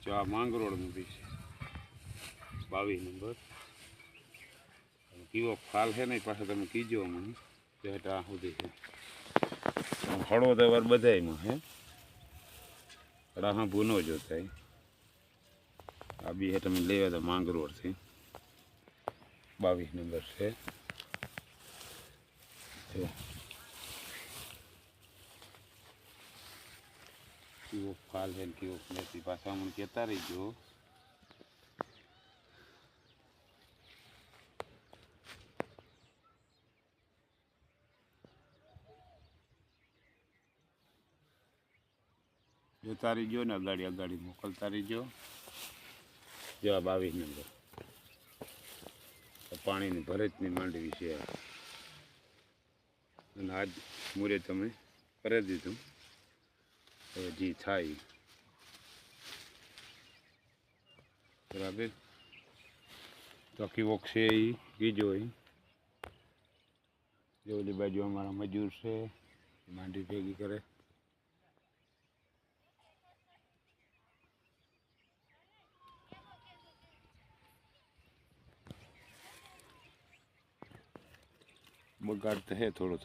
જો આ માંગરોળનું બી છે 22 નંબર કેવો ફાલ છે ને પાછા તમે કીજો મને આ સુધી છે હળોદવાર બધાયમાં હે રાહ ભૂનો જોતા આ બી હે તમે લેવા તો માંગરોળથી 22 નંબર છે કેવો ફાલ છે કેવો નથી પાછા મને કહેતા રહીજો જોતા રહીજો ને અગાડી મોકલતા રહીજો જો આ 22 નંબર પાણીની ભરતની માંડવી છે અને આજ મૂરે તમે કરી દીધું હવે જી થાય બરાબર તો કેવો છે એ કીજો એ ઓલી બાજુ અમારા મજૂર છે માંડવી ભેગી કરે બગાડ તો હે થોડો